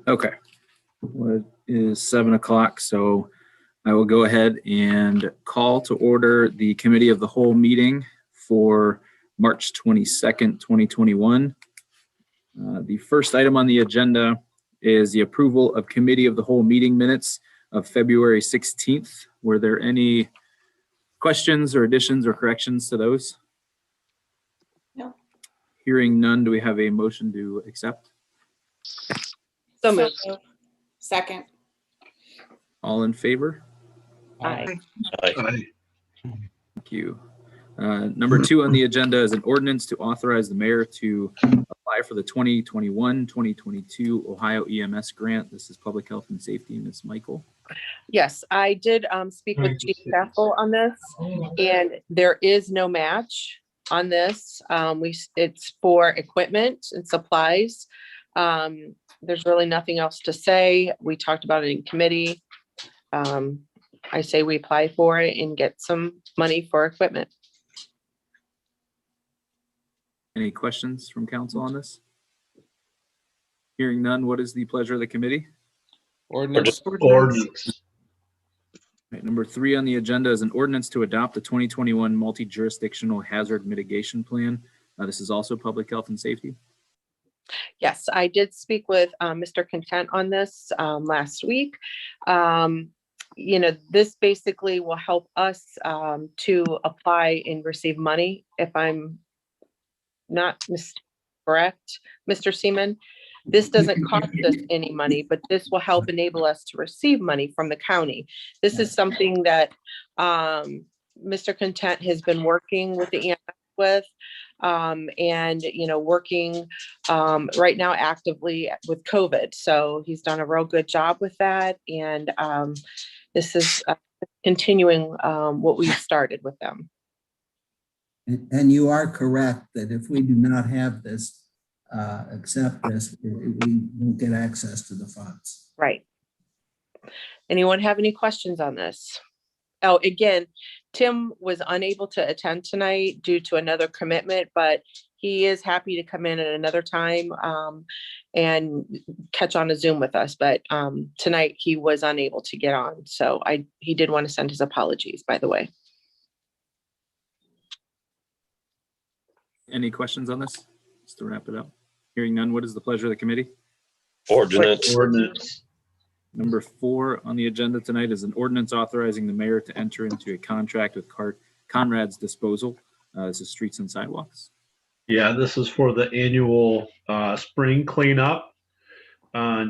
Okay. Well, it is 7 o'clock, so I will go ahead and call to order the Committee of the Whole meeting for March 22nd, 2021. The first item on the agenda is the approval of Committee of the Whole meeting minutes of February 16th. Were there any questions or additions or corrections to those? No. Hearing none, do we have a motion to accept? So moved. Second. All in favor? Aye. Aye. Thank you. Number 2 on the agenda is an ordinance to authorize the mayor to apply for the 2021-2022 Ohio EMS grant. This is Public Health and Safety. Ms. Michael. Yes, I did speak with Chief Staffel on this, and there is no match on this. It's for equipment and supplies. There's really nothing else to say. We talked about it in committee. I say we apply for it and get some money for equipment. Any questions from council on this? Hearing none, what is the pleasure of the committee? Ordinance. Right, number 3 on the agenda is an ordinance to adopt the 2021 multi-jurisdictional hazard mitigation plan. This is also Public Health and Safety. Yes, I did speak with Mr. Content on this last week. This basically will help us to apply and receive money. If I'm not correct, Mr. Seaman, this doesn't cost us any money, but this will help enable us to receive money from the county. This is something that Mr. Content has been working with the EMS with, and working right now actively with COVID. So he's done a real good job with that, and this is continuing what we've started with them. And you are correct that if we do not have this, accept this, we won't get access to the funds. Right. Anyone have any questions on this? Oh, again, Tim was unable to attend tonight due to another commitment, but he is happy to come in at another time and catch on a Zoom with us. But tonight he was unable to get on. So he did want to send his apologies, by the way. Any questions on this? Just to wrap it up. Hearing none, what is the pleasure of the committee? Ordinance. Number 4 on the agenda tonight is an ordinance authorizing the mayor to enter into a contract with Conrad's Disposal. This is streets and sidewalks. Yeah, this is for the annual spring cleanup.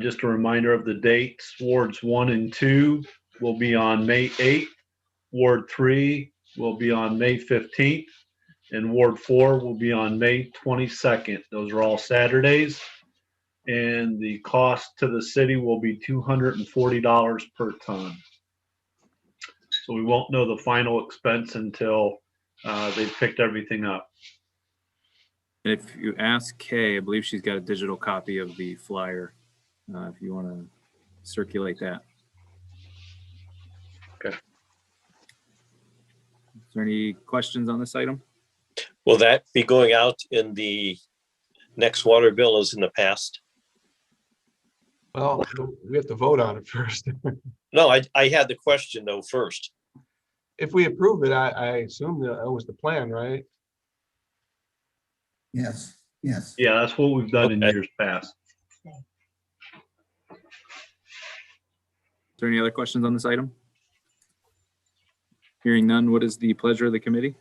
Just a reminder of the dates. Wards 1 and 2 will be on May 8th. Ward 3 will be on May 15th. And Ward 4 will be on May 22nd. Those are all Saturdays. And the cost to the city will be $240 per ton. So we won't know the final expense until they've picked everything up. And if you ask Kay, I believe she's got a digital copy of the flyer, if you want to circulate that. Okay. Is there any questions on this item? Will that be going out in the next water bill as in the past? Well, we have to vote on it first. No, I had the question though first. If we approve it, I assume that was the plan, right? Yes, yes. Yeah, that's what we've done in years past. Is there any other questions on this item? Hearing none, what is the pleasure of the committee?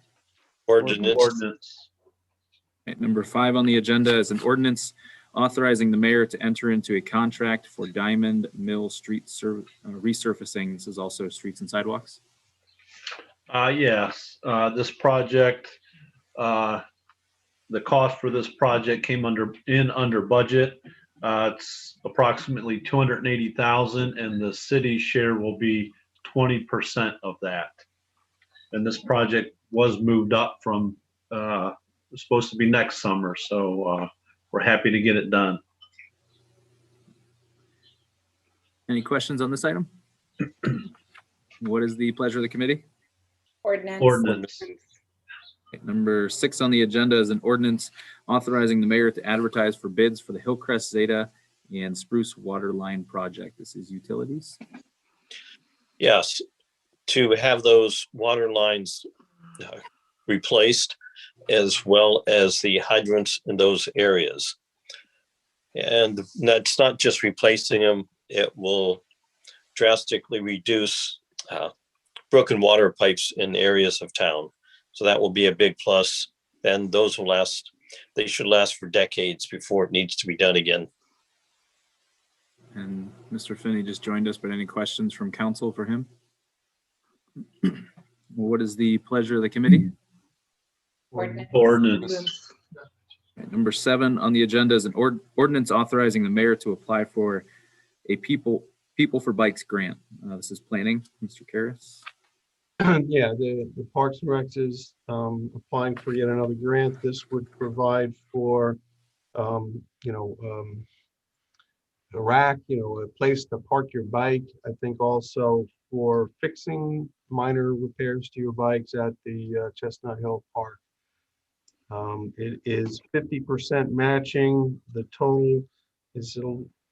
Ordinance. Okay, number 5 on the agenda is an ordinance authorizing the mayor to enter into a contract for Diamond Mill Street resurfacing. This is also streets and sidewalks. Yes, this project, the cost for this project came under budget. It's approximately $280,000, and the city's share will be 20% of that. And this project was moved up from it's supposed to be next summer, so we're happy to get it done. Any questions on this item? What is the pleasure of the committee? Ordinance. Okay, number 6 on the agenda is an ordinance authorizing the mayor to advertise for bids for the Hillcrest Zeta and Spruce Water Line Project. This is utilities. Yes, to have those water lines replaced, as well as the hydrants in those areas. And that's not just replacing them, it will drastically reduce broken water pipes in areas of town. So that will be a big plus. And those will last, they should last for decades before it needs to be done again. And Mr. Finney just joined us, but any questions from council for him? What is the pleasure of the committee? Ordinance. Ordinance. Number 7 on the agenda is an ordinance authorizing the mayor to apply for a People for Bikes grant. This is planning. Mr. Karras. Yeah, the Parks and Recs is applying for yet another grant. This would provide for, a rack, a place to park your bike. I think also for fixing minor repairs to your bikes at the Chestnut Hill Park. It is 50% matching. The total is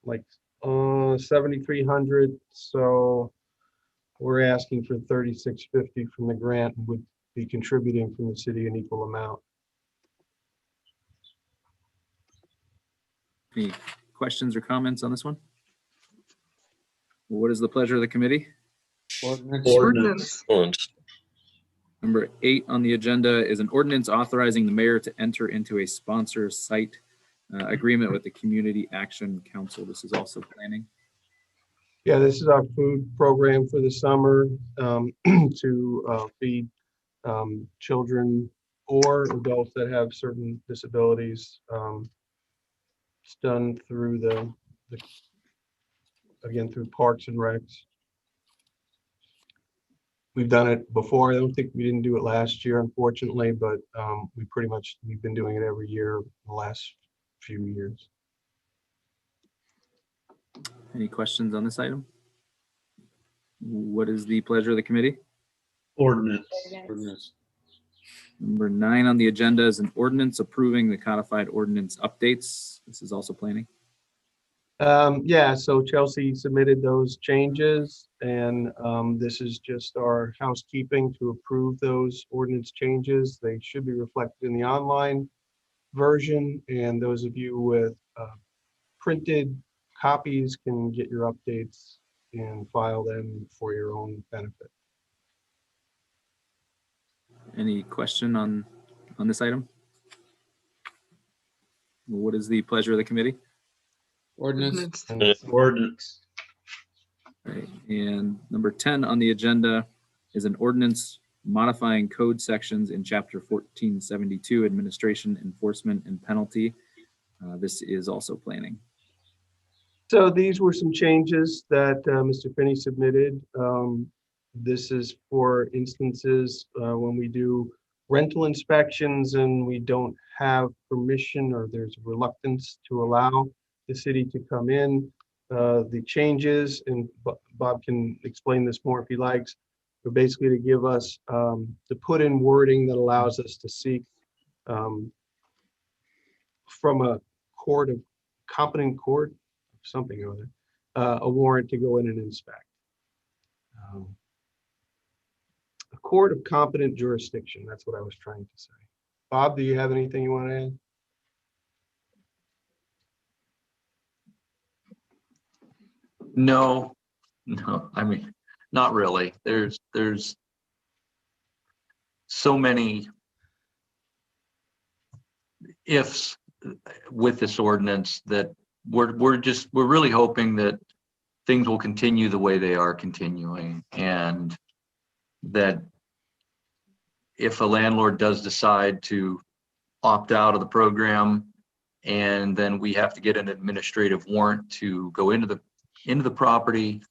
like 7,300. So we're asking for 3,650 from the grant and would be contributing from the city an equal amount. Any questions or comments on this one? What is the pleasure of the committee? Ordinance. Number 8 on the agenda is an ordinance authorizing the mayor to enter into a sponsor site agreement with the Community Action Council. This is also planning. Yeah, this is our food program for the summer to feed children or adults that have certain disabilities. It's done through again, through Parks and Recs. We've done it before. I don't think we didn't do it last year, unfortunately, but we've been doing it every year the last few years. Any questions on this item? What is the pleasure of the committee? Ordinance. Number 9 on the agenda is an ordinance approving the codified ordinance updates. This is also planning. Yeah, so Chelsea submitted those changes, and this is just our housekeeping to approve those ordinance changes. They should be reflected in the online version, and those of you with printed copies can get your updates and file them for your own benefit. Any question on this item? What is the pleasure of the committee? Ordinance. Ordinance. Right. And number 10 on the agenda is an ordinance modifying code sections in chapter 1472, administration, enforcement, and penalty. This is also planning. So these were some changes that Mr. Finney submitted. This is for instances when we do rental inspections and we don't have permission or there's reluctance to allow the city to come in. The changes, and Bob can explain this more if he likes, but basically to give us, to put in wording that allows us to seek from a competent court, something or other, a warrant to go in and inspect. A court of competent jurisdiction, that's what I was trying to say. Bob, do you have anything you want to add? No, I mean, not really. There's so many ifs with this ordinance that we're really hoping that things will continue the way they are continuing, and that if a landlord does decide to opt out of the program and then we have to get an administrative warrant to go into the property,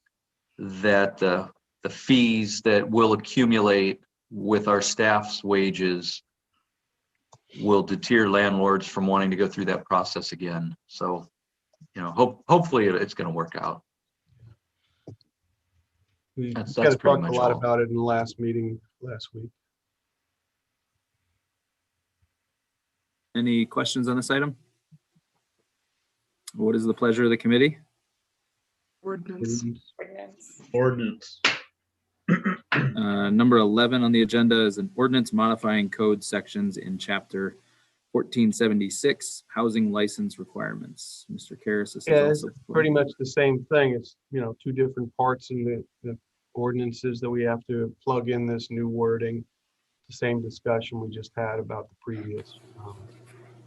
that the fees that will accumulate with our staff's wages will deter landlords from wanting to go through that process again. So, hopefully it's going to work out. We That's kind of pretty talked a much lot all. about it in the last meeting last week. Any questions on this item? what is the pleasure of the committee? Ordinance. Ordinance. Number 11 on the agenda is an ordinance modifying code sections in chapter 1476, housing license requirements. Mr. Karas, this is Yeah, it's also pretty much the same thing. It's, two different parts in the ordinances that we have to plug in this new wording. The same discussion we just had about the previous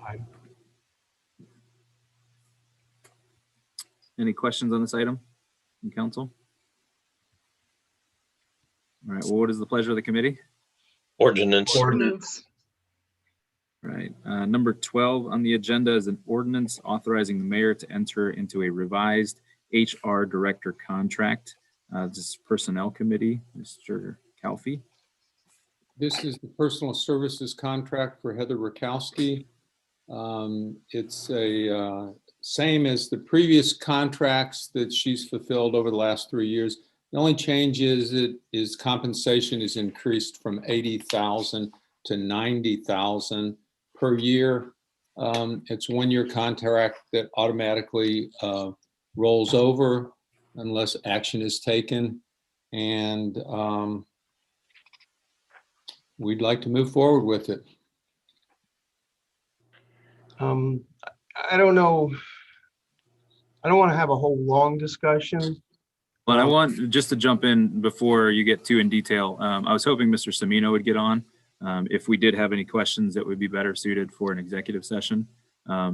item. Any questions on this item from council? All right, well, what is the pleasure of the committee? Ordinance. Ordinance. All right, number 12 on the agenda is an ordinance authorizing the mayor to enter into a revised HR director contract. This is personnel committee, Mr. Calfee. This is the personal services contract for Heather Rakowski. It's a same as the previous contracts that she's fulfilled over the last 3 years. The only change is compensation is increased from $80,000 to $90,000 per year. It's 1-year contract that automatically rolls over unless action is taken. And we'd like to move forward with it. I don't know. I don't want to have a whole long discussion. But I want just to jump in before you get too in detail. I was hoping Mr. Semino would get on. If we did have any questions that would be better suited for an executive session.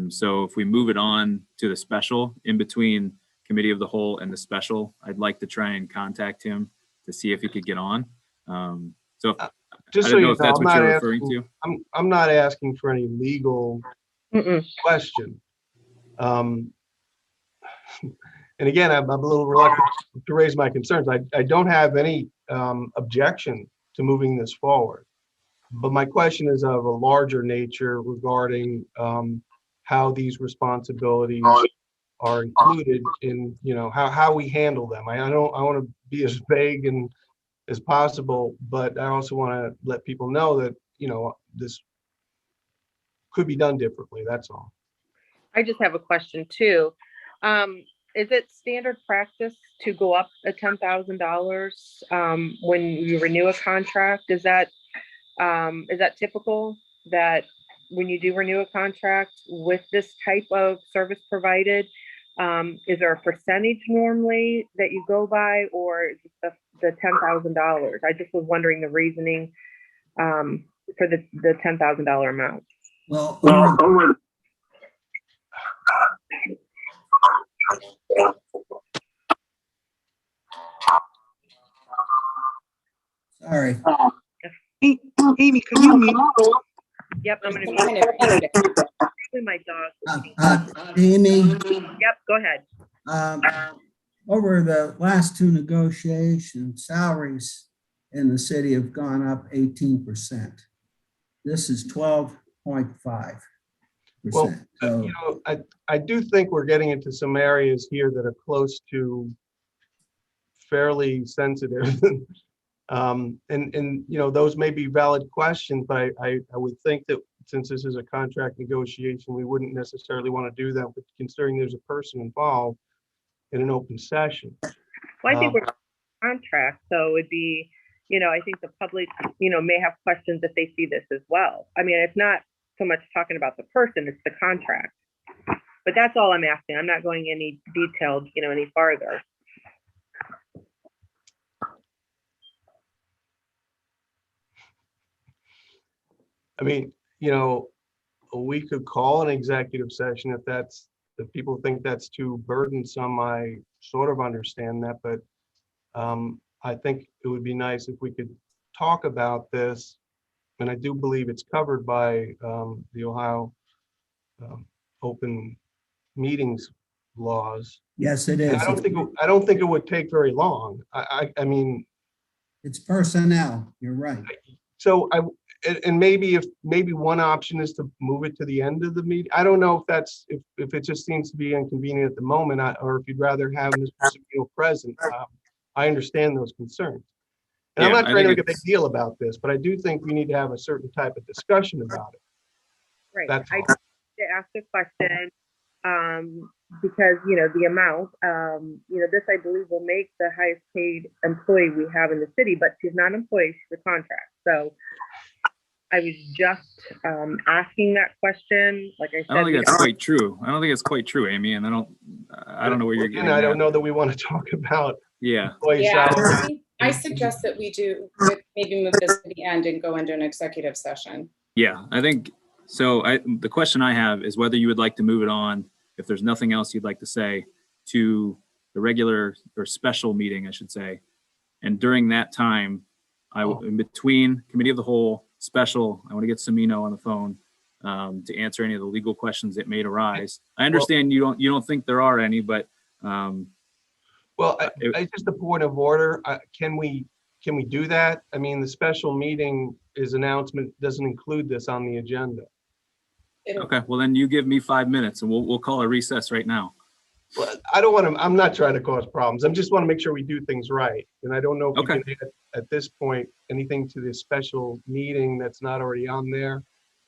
So if we move it on to the special in between committee of the whole and the special, I'd like to try and contact him to see if he could get on. So Just I so don't know you if that's know, what you're referring to. I'm not asking for any legal question. And again, I'm a little reluctant to raise my concerns. I don't have any objection to moving this forward. But my question is of a larger nature regarding how these responsibilities are included in, how we handle them. I want to be as vague and as possible, but I also want to let people know that, this could be done differently. That's all. I just have a question too. Is it standard practice to go up a $10,000 when you renew a contract? Is that typical that when you do renew a contract with this type of service provided, is there a percentage normally that you go by, or is it the $10,000? I just was wondering the reasoning for the $10,000 amount. Well, sorry. Amy, can you mute? Yep, I'm gonna probably my dog. Amy, Yep, go ahead. over the last 2 negotiations, salaries in the city have gone up 18%. This is 12.5%. Well, So, I do think we're getting into some areas here that are close to fairly sensitive. And those may be valid questions, but I would think that since this is a contract negotiation, we wouldn't necessarily want to do that, but considering there's a person involved in an open session. Well, I think we're contract, so it'd be, I think the public, may have questions if they see this as well. I mean, it's not so much talking about the person, it's the contract. But that's all I'm asking. I'm not going any detailed, any farther. I mean, we could call an executive session if people think that's too burdensome. I sort of understand that, but I think it would be nice if we could talk about this. And I do believe it's covered by the Ohio open meetings laws. yes, it And is. I don't think it would take very long. I mean, It's personnel. You're right. so maybe one option is to move it to the end of the meeting. I don't know if it just seems to be inconvenient at the moment, or if you'd rather have Mr. Semino present. I understand those concerns. And I'm Yeah, not I trying to think make a big deal about this, but I do think we need to have a certain type of discussion about it. Right. That's I all. did ask a question. because, the amount, this, I believe, will make the highest paid employee we have in the city, but she's not an employee, she's a contract. So I was just asking that question. Like I said, I don't think that's quite true. I don't think it's quite true, Amy, and I don't know where you're getting And I don't at. know that we want to talk about Yeah. employee Yeah, salary. I suggest that we do, maybe move this to the end and go into an executive session. Yeah, I think so. The question I have is whether you would like to move it on, if there's nothing else you'd like to say, to the regular or special meeting, I should say. And during that time, in between committee of the whole, special, I want to get Semino on the phone to answer any of the legal questions that may arise. I understand you don't think there are any, but Well, I just a point of order. Can we do that? I mean, the special meeting is announcement doesn't include this on the agenda. okay. Well, then you give me 5 minutes, and we'll call a recess right now. Well, I don't want to. I'm not trying to cause problems. I just want to make sure we do things right. And I don't know if we can add at this point anything to this special meeting that's not already on there.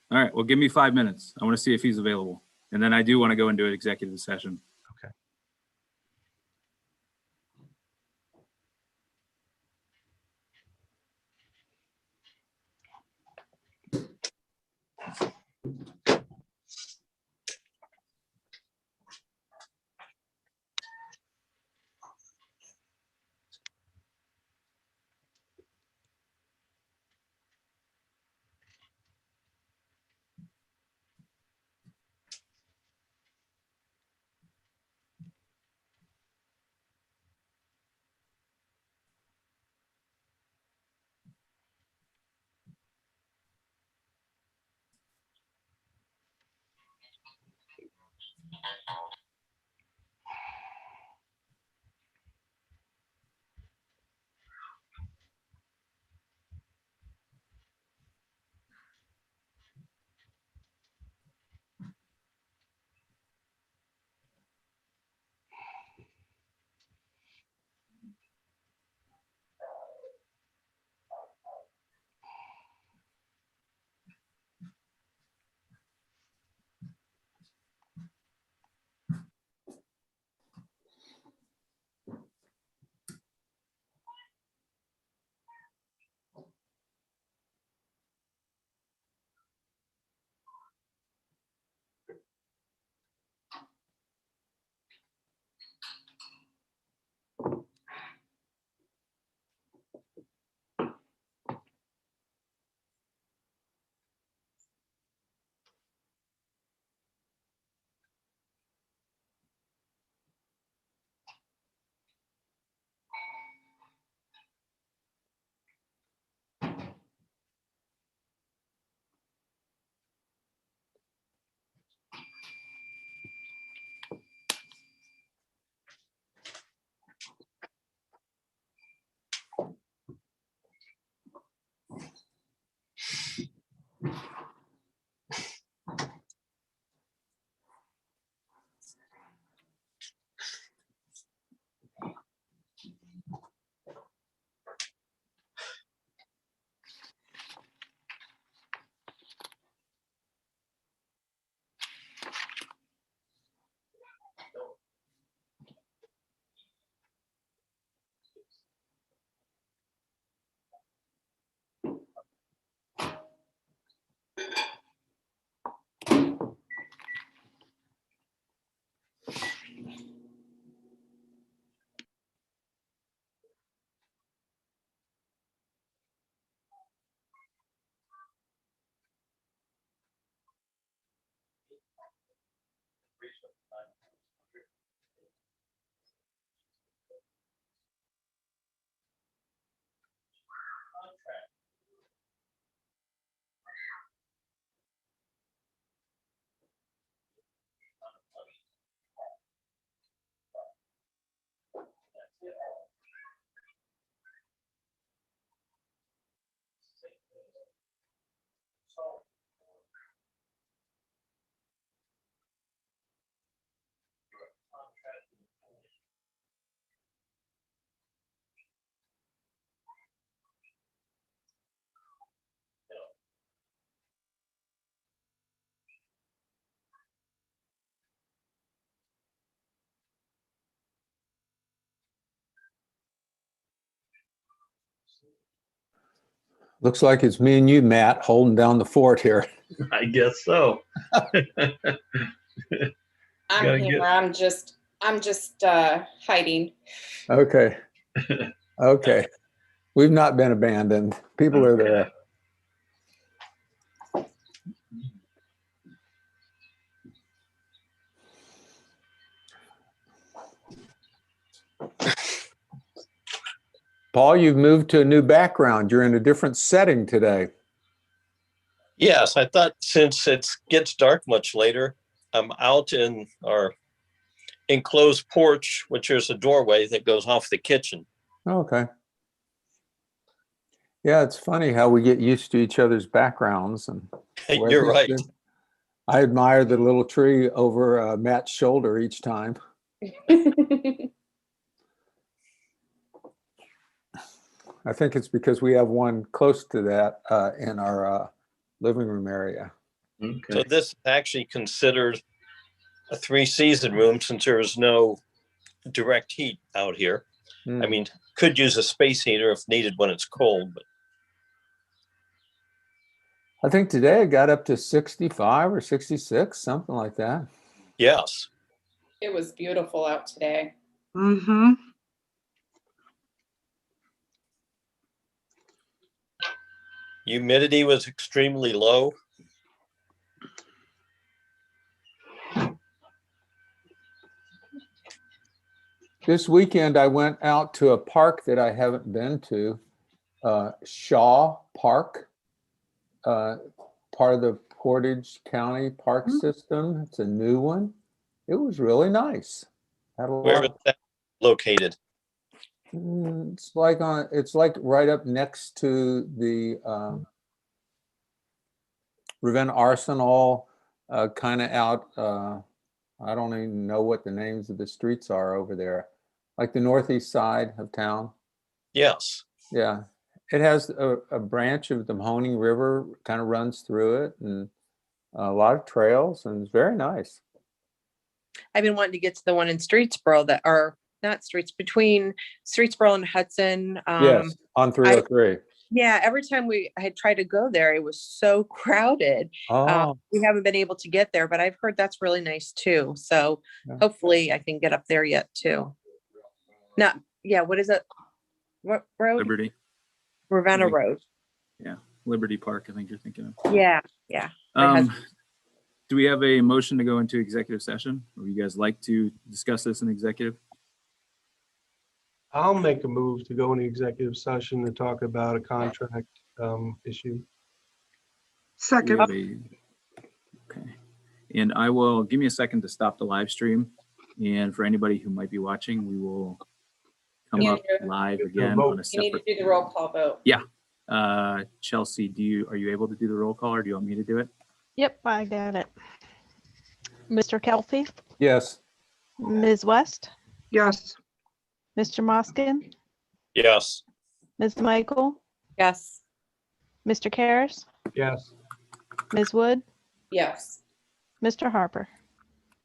All right. Well, give me 5 minutes. I want to see if he's available, and then I do want to go into an executive session. Okay. Looks like it's me and you, Matt, holding down the fort here. I guess so. I'm Gotta here. get- I'm just hiding. Okay. Okay. We've not been abandoned. People are there. Paul, you've moved to a new background. You're in a different setting today. Yes, I thought since it gets dark much later, I'm out in our enclosed porch, which is a doorway that goes off the kitchen. Okay. Yeah, it's funny how we get used to each other's backgrounds. And where You're right. things- I admire the little tree over Matt's shoulder each time. I think it's because we have one close to that in our living room area. So Okay. this is actually considered a 3-season room since there is no direct heat out here. Hmm. I mean, could use a space heater if needed when it's cold, but I think today it got up to 65 or 66, something like that. yes. It was beautiful out today. Mm-hmm. Humidity was extremely low. This weekend, I went out to a park that I haven't been to, Shaw Park, part of the Portage County Park System. It's a new one. It was really nice. Had a Where lot. is that located? It's like right up next to the Ravenna Arsenal, kind of out. I don't even know what the names of the streets are over there, like the northeast side of town. Yes. Yeah, it has a branch of the Mahoning River kind of runs through it, and a lot of trails, and it's very nice. I've been wanting to get to the one in Streetsboro that are not streets between Streetsboro and Hudson. Yes, on 303. Yeah, every time I had tried to go there, it was so crowded. Oh, We haven't been able to get there, but I've heard that's really nice too. So Yeah. hopefully I can get up there yet too. Not, yeah, what is it? What road? Liberty, Ravenna Road. Liberty Park, I think you're thinking of. Yeah, yeah. My husband- Do we have a motion to go into executive session? Or would you guys like to discuss this in executive? I'll make a move to go into executive session to talk about a contract issue. We Second. have Okay. And I will, give me a second to stop the live stream. And for anybody who might be watching, we will come up Andrew, live you again vote. on a You need to separate. do the roll call vote. Chelsea, are you able to do the roll call or do you want me to do it? Yep, I got it. Mr. Kelfi, yes. Ms. West, Yes. Mr. Moskin, Yes. Ms. Michael, Yes. Mr. Karas, Yes. Ms. Wood, Yes. Mr. Harper.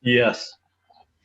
Yes.